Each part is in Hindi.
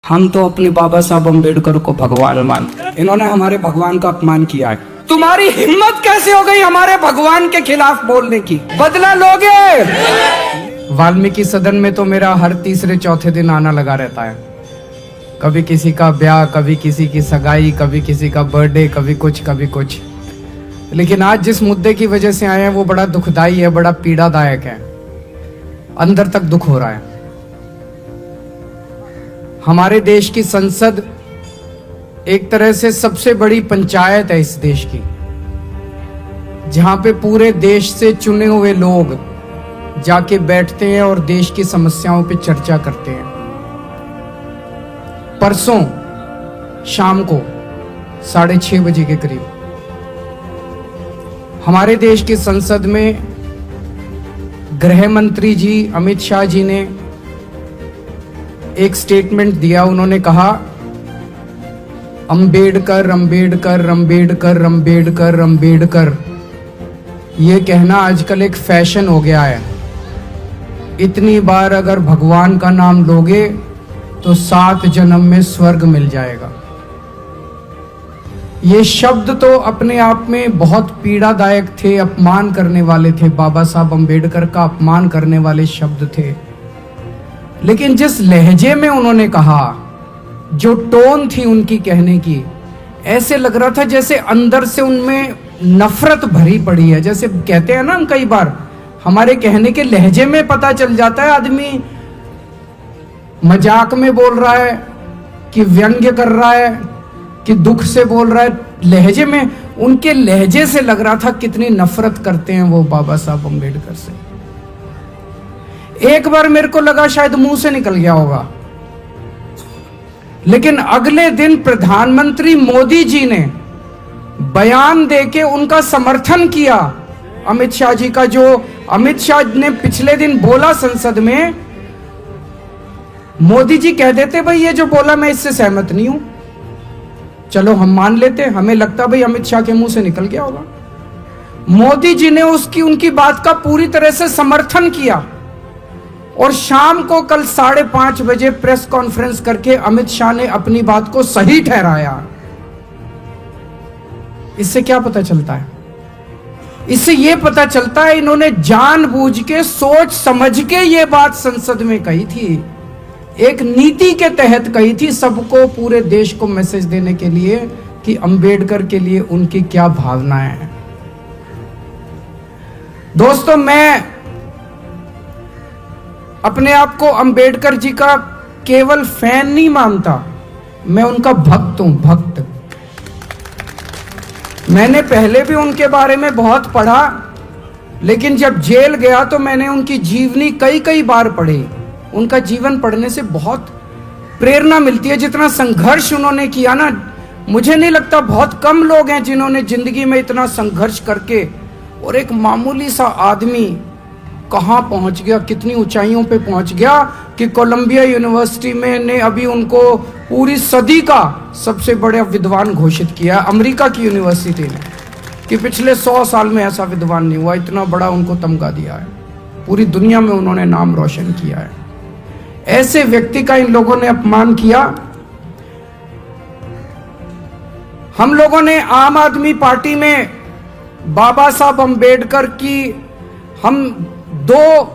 हम तो अपने बाबा साहब अम्बेडकर को भगवान मानते हैं। इन्होंने हमारे भगवान का अपमान किया है। तुम्हारी हिम्मत कैसे हो गई हमारे भगवान के खिलाफ बोलने की? बदला लोगे? वाल्मीकि सदन में तो मेरा हर तीसरे चौथे दिन आना लगा रहता है। कभी किसी का ब्याह, कभी किसी की सगाई, कभी किसी का बर्थडे, कभी कुछ कभी कुछ। लेकिन आज जिस मुद्दे की वजह से आए हैं वो बड़ा दुखदाई है, बड़ा पीड़ादायक है। अंदर तक दुख हो रहा है। हमारे देश की संसद एक तरह से सबसे बड़ी पंचायत है इस देश की, जहां पे पूरे देश से चुने हुए लोग जाके बैठते हैं और देश की समस्याओं पे चर्चा करते हैं। परसों शाम को 6:30 बजे के करीब हमारे देश की संसद में गृह मंत्री जी अमित शाह जी ने एक स्टेटमेंट दिया। उन्होंने कहा अंबेडकर अंबेडकर अंबेडकर अंबेडकर अंबेडकर। ये कहना आजकल एक फैशन हो गया है। इतनी बार अगर भगवान का नाम लोगे तो 7 जन्म में स्वर्ग मिल जाएगा। ये शब्द तो अपने आप में बहुत पीड़ादायक थे, अपमान करने वाले थे। बाबा साहब अंबेडकर का अपमान करने वाले शब्द थे। लेकिन जिस लहजे में उन्होंने कहा, जो टोन थी उनकी कहने की, ऐसे लग रहा था जैसे अंदर से उनमें नफरत भरी पड़ी है। जैसे कहते हैं ना हम कई बार, हमारे कहने के लहजे में पता चल जाता है आदमी मजाक में बोल रहा है कि व्यंग्य कर रहा है कि दुख से बोल रहा है। लहजे में, उनके लहजे से लग रहा था कितनी नफरत करते हैं वो बाबा साहब अंबेडकर से। एक बार मेरे को लगा शायद मुंह से निकल गया होगा, लेकिन अगले दिन प्रधानमंत्री मोदी जी ने बयान देके उनका समर्थन किया अमित शाह जी का। जो अमित शाह ने पिछले दिन बोला संसद में, मोदी जी कह देते भाई ये जो बोला मैं इससे सहमत नहीं हूं, चलो हम मान लेते। हमें लगता भाई अमित शाह के मुंह से निकल गया होगा। मोदी जी ने उनकी बात का पूरी तरह से समर्थन किया और शाम को कल 5:30 बजे प्रेस कॉन्फ्रेंस करके अमित शाह ने अपनी बात को सही ठहराया। इससे क्या पता चलता है? इससे यह पता चलता है इन्होंने जानबूझ के, सोच समझ के ये बात संसद में कही थी। एक नीति के तहत कही थी, सबको, पूरे देश को मैसेज देने के लिए कि अंबेडकर के लिए उनकी क्या भावनाएं हैं। दोस्तों, मैं अपने आप को अंबेडकर जी का केवल फैन नहीं मानता, मैं उनका भक्त हूं, भक्त। मैंने पहले भी उनके बारे में बहुत पढ़ा, लेकिन जब जेल गया तो मैंने उनकी जीवनी कई बार पढ़ी। उनका जीवन पढ़ने से बहुत प्रेरणा मिलती है। जितना संघर्ष उन्होंने किया ना, मुझे नहीं लगता बहुत कम लोग हैं जिन्होंने जिंदगी में इतना संघर्ष करके, और एक मामूली सा आदमी कहां पहुंच गया, कितनी ऊंचाइयों पे पहुंच गया कि कोलंबिया यूनिवर्सिटी में ने अभी उनको पूरी सदी का सबसे बड़ा विद्वान घोषित किया। अमेरिका की यूनिवर्सिटी ने, कि पिछले 100 साल में ऐसा विद्वान नहीं हुआ, इतना बड़ा उनको तमगा दिया है। पूरी दुनिया में उन्होंने नाम रोशन किया है। ऐसे व्यक्ति का इन लोगों ने अपमान किया। हम लोगों ने आम आदमी पार्टी में बाबा साहब अंबेडकर की, हम 2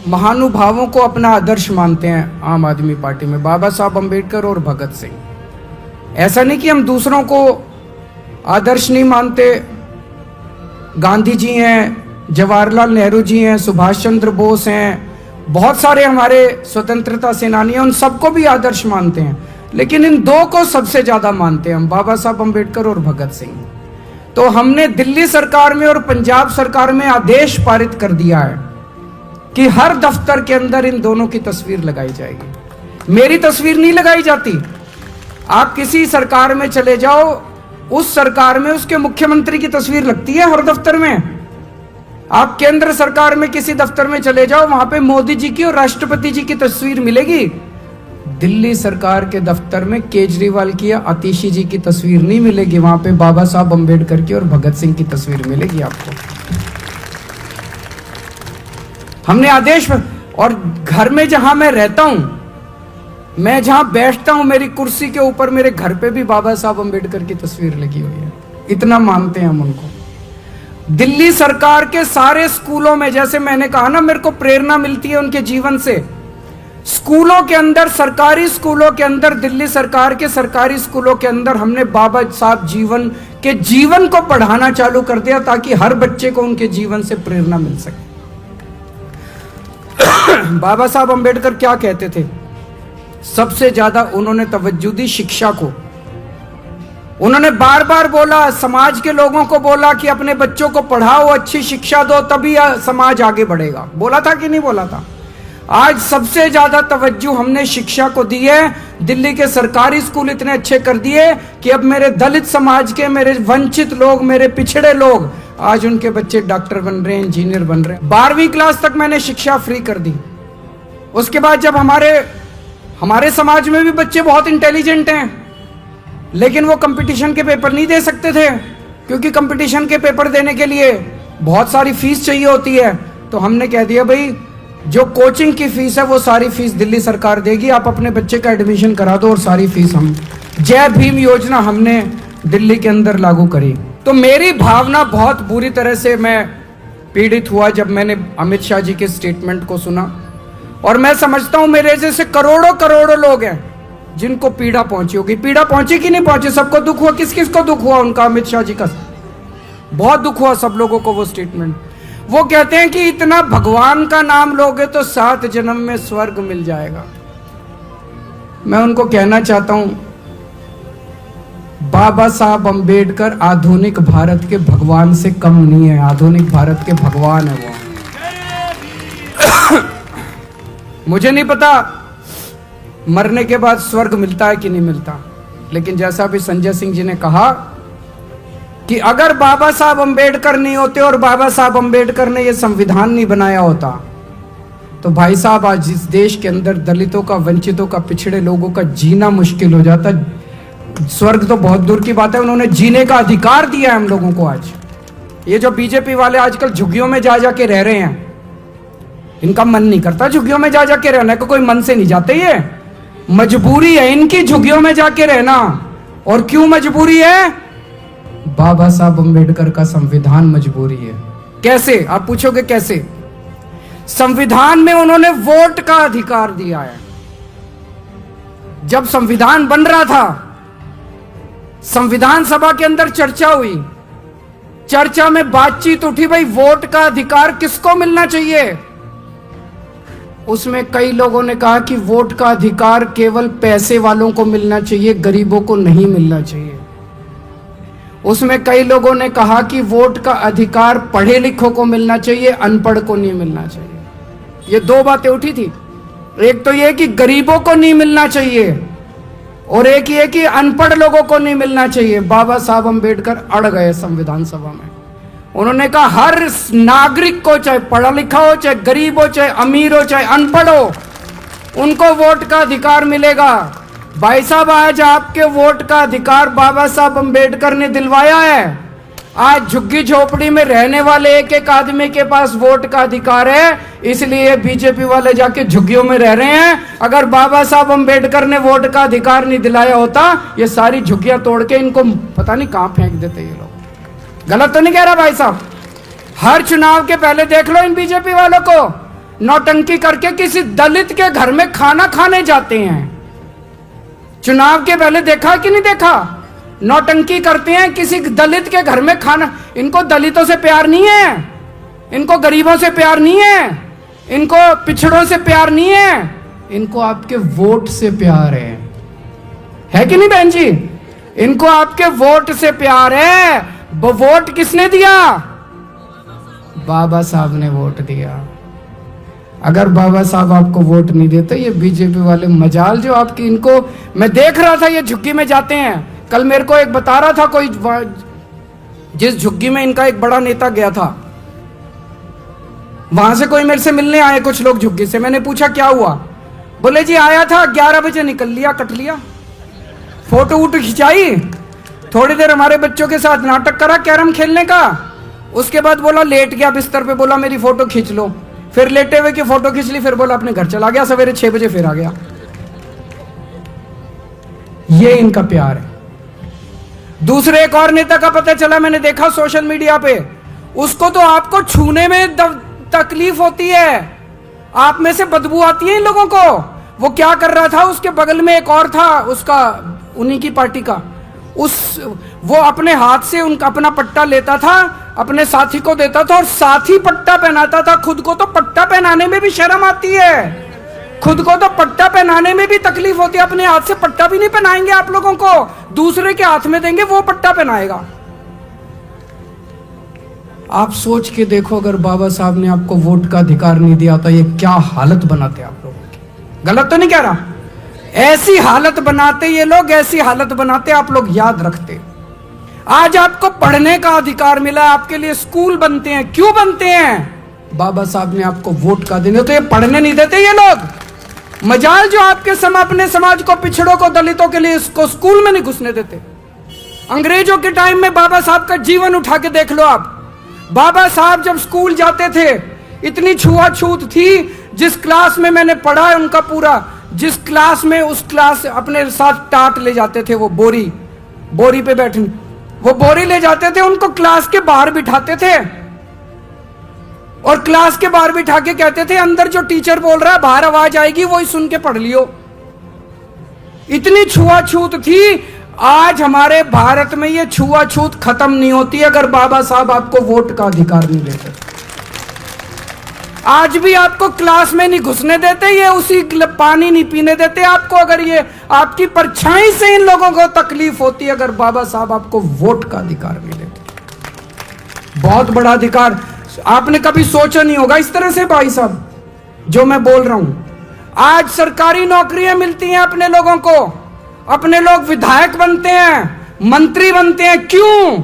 महानुभावों को अपना आदर्श मानते हैं आम आदमी पार्टी में, बाबा साहब अंबेडकर और भगत सिंह। ऐसा नहीं कि हम दूसरों को आदर्श नहीं मानते। गांधी जी हैं, जवाहरलाल नेहरू जी हैं, सुभाष चंद्र बोस हैं, बहुत सारे हमारे स्वतंत्रता सेनानी हैं, उन सबको भी आदर्श मानते हैं। लेकिन इन 2 को सबसे ज्यादा मानते हैं हम, बाबा साहब अंबेडकर और भगत सिंह। तो हमने दिल्ली सरकार में और पंजाब सरकार में आदेश पारित कर दिया है कि हर दफ्तर के अंदर इन दोनों की तस्वीर लगाई जाएगी। मेरी तस्वीर नहीं लगाई जाती। आप किसी सरकार में चले जाओ, उस सरकार में उसके मुख्यमंत्री की तस्वीर लगती है हर दफ्तर में। आप केंद्र सरकार में किसी दफ्तर में चले जाओ, वहां पे मोदी जी की और राष्ट्रपति जी की तस्वीर मिलेगी। दिल्ली सरकार के दफ्तर में केजरीवाल की या आतिशी जी की तस्वीर नहीं मिलेगी, वहां पे बाबा साहब अंबेडकर की और भगत सिंह की तस्वीर मिलेगी आपको। हमने आदेश, और घर में जहां मैं रहता हूं मैं जहां बैठता हूं मेरी कुर्सी के ऊपर मेरे घर पे भी बाबा साहब अंबेडकर की तस्वीर लगी हुई है। इतना मानते हैं हम उनको। दिल्ली सरकार के सारे स्कूलों में, जैसे मैंने कहा ना, मेरे को प्रेरणा मिलती है उनके जीवन से। स्कूलों के अंदर, सरकारी स्कूलों के अंदर, दिल्ली सरकार के सरकारी स्कूलों के अंदर हमने बाबा साहब जीवन को पढ़ाना चालू कर दिया ताकि हर बच्चे को उनके जीवन से प्रेरणा मिल सके। बाबा साहब अंबेडकर क्या कहते थे? सबसे ज्यादा उन्होंने तवज्जो दी शिक्षा को। उन्होंने बार बार बोला, समाज के लोगों को बोला कि अपने बच्चों को पढ़ाओ, अच्छी शिक्षा दो, तभी समाज आगे बढ़ेगा। बोला था कि नहीं बोला था? आज सबसे ज्यादा तवज्जो हमने शिक्षा को दी है। दिल्ली के सरकारी स्कूल इतने अच्छे कर दिए कि अब मेरे दलित समाज के, मेरे वंचित लोग, मेरे पिछड़े लोग, आज उनके बच्चे डॉक्टर बन रहे हैं, इंजीनियर बन रहे हैं। 12वीं क्लास तक मैंने शिक्षा फ्री कर दी। उसके बाद जब हमारे समाज में भी बच्चे बहुत इंटेलिजेंट हैं, लेकिन वो कंपटीशन के पेपर नहीं दे सकते थे, क्योंकि कंपटीशन के पेपर देने के लिए बहुत सारी फीस चाहिए होती है। तो हमने कह दिया, भाई जो कोचिंग की फीस है वो सारी फीस दिल्ली सरकार देगी, आप अपने बच्चे का एडमिशन करा दो और सारी फीस हम। जय भीम योजना हमने दिल्ली के अंदर लागू करी। तो मेरी भावना बहुत बुरी तरह से मैं पीड़ित हुआ जब मैंने अमित शाह जी के स्टेटमेंट को सुना। और मैं समझता हूं मेरे जैसे करोड़ों करोड़ों लोग हैं जिनको पीड़ा पहुंची होगी। पीड़ा पहुंची कि नहीं पहुंची? सबको दुख हुआ। किस किस को दुख हुआ उनका? अमित शाह जी का बहुत दुख हुआ सब लोगों को वो स्टेटमेंट। वो कहते हैं कि इतना भगवान का नाम लोगे तो 7 जन्म में स्वर्ग मिल जाएगा। मैं उनको कहना चाहता हूं, बाबा साहब अंबेडकर आधुनिक भारत के भगवान से कम नहीं है। आधुनिक भारत के भगवान है वो। मुझे नहीं पता मरने के बाद स्वर्ग मिलता है कि नहीं मिलता, लेकिन जैसा अभी संजय सिंह जी ने कहा कि अगर बाबा साहब अंबेडकर नहीं होते और बाबा साहब अंबेडकर ने यह संविधान नहीं बनाया होता, तो भाई साहब आज इस देश के अंदर दलितों का, वंचितों का, पिछड़े लोगों का जीना मुश्किल हो जाता। स्वर्ग तो बहुत दूर की बात है, उन्होंने जीने का अधिकार दिया है हम लोगों को। आज ये जो बीजेपी वाले आजकल झुग्गियों में जा जाके रह रहे हैं, इनका मन नहीं करता झुग्गियों में जा जाके रहने को। कोई मन से नहीं जाते, ये मजबूरी है इनकी झुग्गियों में जाके रहना। और क्यों मजबूरी है? बाबा साहब अंबेडकर का संविधान मजबूरी है। कैसे? आप पूछोगे कैसे? संविधान में उन्होंने वोट का अधिकार दिया है। जब संविधान बन रहा था, संविधान सभा के अंदर चर्चा हुई, चर्चा में बातचीत उठी, भाई वोट का अधिकार किसको मिलना चाहिए? उसमें कई लोगों ने कहा कि वोट का अधिकार केवल पैसे वालों को मिलना चाहिए, गरीबों को नहीं मिलना चाहिए। उसमें कई लोगों ने कहा कि वोट का अधिकार पढ़े लिखों को मिलना चाहिए, अनपढ़ को नहीं मिलना चाहिए। ये 2 बातें उठी थी। एक तो ये कि गरीबों को नहीं मिलना चाहिए, और एक ये कि अनपढ़ लोगों को नहीं मिलना चाहिए। बाबा साहब अंबेडकर अड़ गए संविधान सभा में। उन्होंने कहा हर नागरिक को, चाहे पढ़ा लिखा हो, चाहे गरीब हो, चाहे अमीर हो, चाहे अनपढ़ हो, उनको वोट का अधिकार मिलेगा। भाई साहब, आज आपके वोट का अधिकार बाबा साहब अंबेडकर ने दिलवाया है। आज झुग्गी झोपड़ी में रहने वाले एक एक आदमी के पास वोट का अधिकार है, इसलिए बीजेपी वाले जाके झुग्गियों में रह रहे हैं। अगर बाबा साहब अंबेडकर ने वोट का अधिकार नहीं दिलाया होता, ये सारी झुग्गियां तोड़ के इनको पता नहीं कहां फेंक देते ये लोग। गलत तो नहीं कह रहा भाई साहब? हर चुनाव के पहले देख लो इन बीजेपी वालों को, नौटंकी करके किसी दलित के घर में खाना खाने जाते हैं। चुनाव के पहले देखा कि नहीं देखा? नौटंकी करते हैं किसी दलित के घर में खाना। इनको दलितों से प्यार नहीं है, इनको गरीबों से प्यार नहीं है, इनको पिछड़ों से प्यार नहीं है, इनको आपके वोट से प्यार है कि नहीं बहन जी? इनको आपके वोट से प्यार है। वो वोट किसने दिया? बाबा साहब ने वोट दिया। अगर बाबा साहब आपको वोट नहीं देते, ये बीजेपी वाले मजाल जो आपकी, इनको मैं देख रहा था ये झुग्गी में जाते हैं। कल मेरे को एक बता रहा था कोई, जिस झुग्गी में इनका एक बड़ा नेता गया था, वहां से कोई मेरे से मिलने आए कुछ लोग झुग्गी से। मैंने पूछा क्या हुआ? बोले जी आया था 11 बजे निकल लिया, कट लिया। फोटो वोटो खिंचाई, थोड़ी देर हमारे बच्चों के साथ नाटक करा कैरम खेलने का, उसके बाद बोला लेट गया बिस्तर पे, बोला मेरी फोटो खींच लो। फिर लेटे हुए की फोटो खींच ली, फिर बोला अपने घर चला गया। सवेरे 6 बजे फिर आ गया। ये इनका प्यार है। दूसरे एक और नेता का पता चला, मैंने देखा सोशल मीडिया पे, उसको तो आपको छूने में तकलीफ होती है, आप में से बदबू आती है इन लोगों को। वो क्या कर रहा था, उसके बगल में एक और था उसका, उन्हीं की पार्टी का, वो अपने हाथ से उनका अपना पट्टा लेता था, अपने साथी को देता था और साथी पट्टा पहनाता था। खुद को तो पट्टा पहनाने में भी शर्म आती है, खुद को तो पट्टा पहनाने में भी तकलीफ होती है। अपने हाथ से पट्टा भी नहीं पहनाएंगे आप लोगों को, दूसरे के हाथ में देंगे, वो पट्टा पहनाएगा। आप सोच के देखो, अगर बाबा साहब ने आपको वोट का अधिकार नहीं दिया तो ये क्या हालत बनाते आप लोगों की। गलत तो नहीं कह रहा, ऐसी हालत बनाते ये लोग, ऐसी हालत बनाते आप लोग याद रखते। आज आपको पढ़ने का अधिकार मिला, आपके लिए स्कूल बनते हैं, क्यों बनते हैं? बाबा साहब ने आपको वोट का देने, तो ये पढ़ने नहीं देते ये लोग। मजाल जो आपके अपने समाज को, पिछड़ों को, दलितों के लिए इसको स्कूल में नहीं घुसने देते। अंग्रेजों के टाइम में बाबा साहब का जीवन उठा के देख लो आप। बाबा साहब जब स्कूल जाते थे, इतनी छुआछूत थी। जिस क्लास में मैंने पढ़ा है उनका पूरा, जिस क्लास में, उस क्लास अपने साथ टाट ले जाते थे, वो बोरी पे बैठे, वो बोरी ले जाते थे, उनको क्लास के बाहर बिठाते थे और क्लास के बाहर बिठा के कहते थे अंदर जो टीचर बोल रहा है बाहर आवाज आएगी, वही सुन के पढ़ लियो। इतनी छुआछूत थी। आज हमारे भारत में ये छुआछूत खत्म नहीं होती अगर बाबा साहब आपको वोट का अधिकार नहीं देते। आज भी आपको क्लास में नहीं घुसने देते, ये उसी पानी नहीं पीने देते आपको, अगर ये आपकी परछाई से इन लोगों को तकलीफ होती अगर बाबा साहब आपको वोट का अधिकार नहीं देते। बहुत बड़ा अधिकार, आपने कभी सोचा नहीं होगा इस तरह से भाई साहब जो मैं बोल रहा हूं। आज सरकारी नौकरियां मिलती हैं अपने लोगों को, अपने लोग विधायक बनते हैं, मंत्री बनते हैं, क्यों?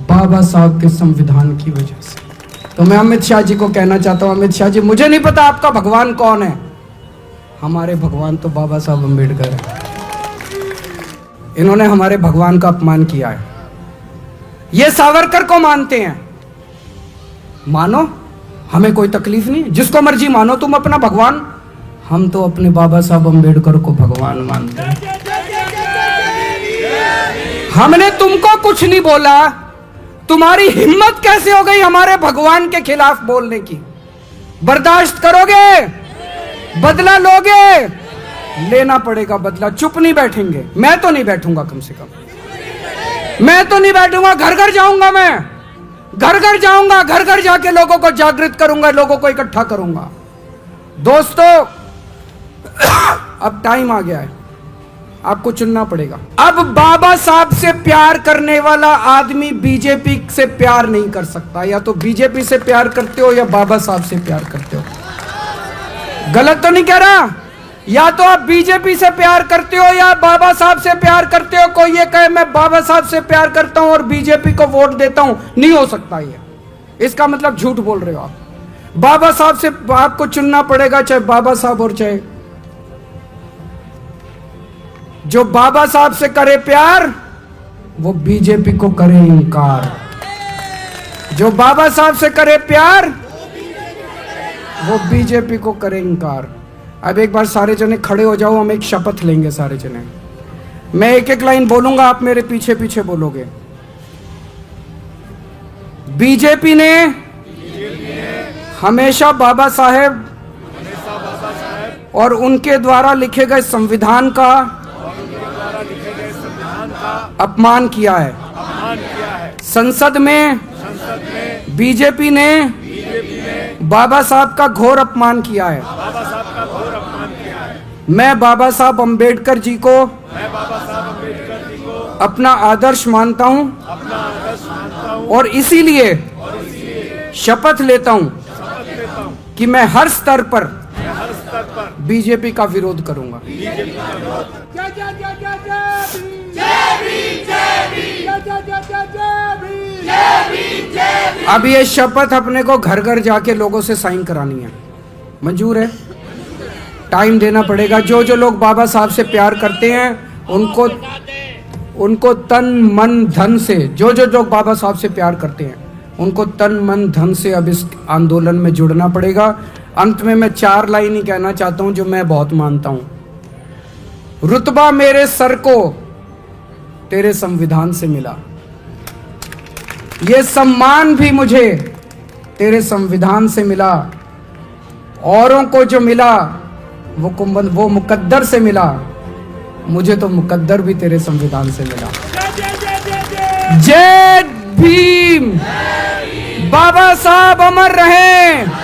बाबा साहब के संविधान की वजह से। तो मैं अमित शाह जी को कहना चाहता हूं, अमित शाह जी, मुझे नहीं पता आपका भगवान कौन है, हमारे भगवान तो बाबा साहब अम्बेडकर है। इन्होंने हमारे भगवान का अपमान किया है। ये सावरकर को मानते हैं, मानो, हमें कोई तकलीफ नहीं, जिसको मर्जी मानो तुम अपना भगवान। हम तो अपने बाबा साहब अम्बेडकर को भगवान मानते हैं। हमने तुमको कुछ नहीं बोला, तुम्हारी हिम्मत कैसे हो गई हमारे भगवान के खिलाफ बोलने की? बर्दाश्त करोगे? बदला लोगे? लेना पड़ेगा बदला, चुप नहीं बैठेंगे। मैं तो नहीं बैठूंगा, कम से कम मैं तो नहीं बैठूंगा। घर घर जाऊंगा, मैं घर घर जाऊंगा, घर घर जाके लोगों को जागृत करूंगा, लोगों को इकट्ठा करूंगा। दोस्तों, अब टाइम आ गया है, आपको चुनना पड़ेगा। अब बाबा साहब से प्यार करने वाला आदमी बीजेपी से प्यार नहीं कर सकता। या तो बीजेपी से प्यार करते हो या बाबा साहब से प्यार करते हो। गलत तो नहीं कह रहा? या तो आप बीजेपी से प्यार करते हो या बाबा साहब से प्यार करते हो। कोई ये कहे मैं बाबा साहब से प्यार करता हूं और बीजेपी को वोट देता हूं, नहीं हो सकता ये। इसका मतलब झूठ बोल रहे हो आप। बाबा साहब से आपको चुनना पड़ेगा, चाहे बाबा साहब और चाहे जो बाबा साहब से करे प्यार वो बीजेपी को करे इनकार। जो बाबा साहब से करे प्यार वो बीजेपी को करे इनकार। अब एक बार सारे जने खड़े हो जाओ, हम एक शपथ लेंगे सारे जने। मैं एक एक लाइन बोलूंगा, आप मेरे पीछे पीछे बोलोगे। बीजेपी ने हमेशा बाबा साहेब और उनके द्वारा लिखे गए संविधान का अपमान किया है। संसद में बीजेपी ने बाबा साहब का घोर अपमान किया है। मैं बाबा साहब अम्बेडकर जी को अपना आदर्श मानता हूं और इसीलिए शपथ लेता हूं कि मैं हर स्तर पर बीजेपी का विरोध करूंगा। अब ये शपथ अपने को घर घर जाके लोगों से साइन करानी है। मंजूर है? टाइम देना पड़ेगा। जो जो लोग बाबा साहब से प्यार करते हैं उनको तन मन धन से, जो जो लोग बाबा साहब से प्यार करते हैं उनको तन मन धन से अब इस आंदोलन में जुड़ना पड़ेगा। अंत में मैं 4 लाइन ही कहना चाहता हूं जो मैं बहुत मानता हूं। रुतबा मेरे सर को तेरे संविधान से मिला, ये सम्मान भी मुझे तेरे संविधान से मिला। औरों को जो मिला वो मुकद्दर से मिला, मुझे तो मुकद्दर भी तेरे संविधान से मिला। जय भीम, बाबा साहब अमर रहें।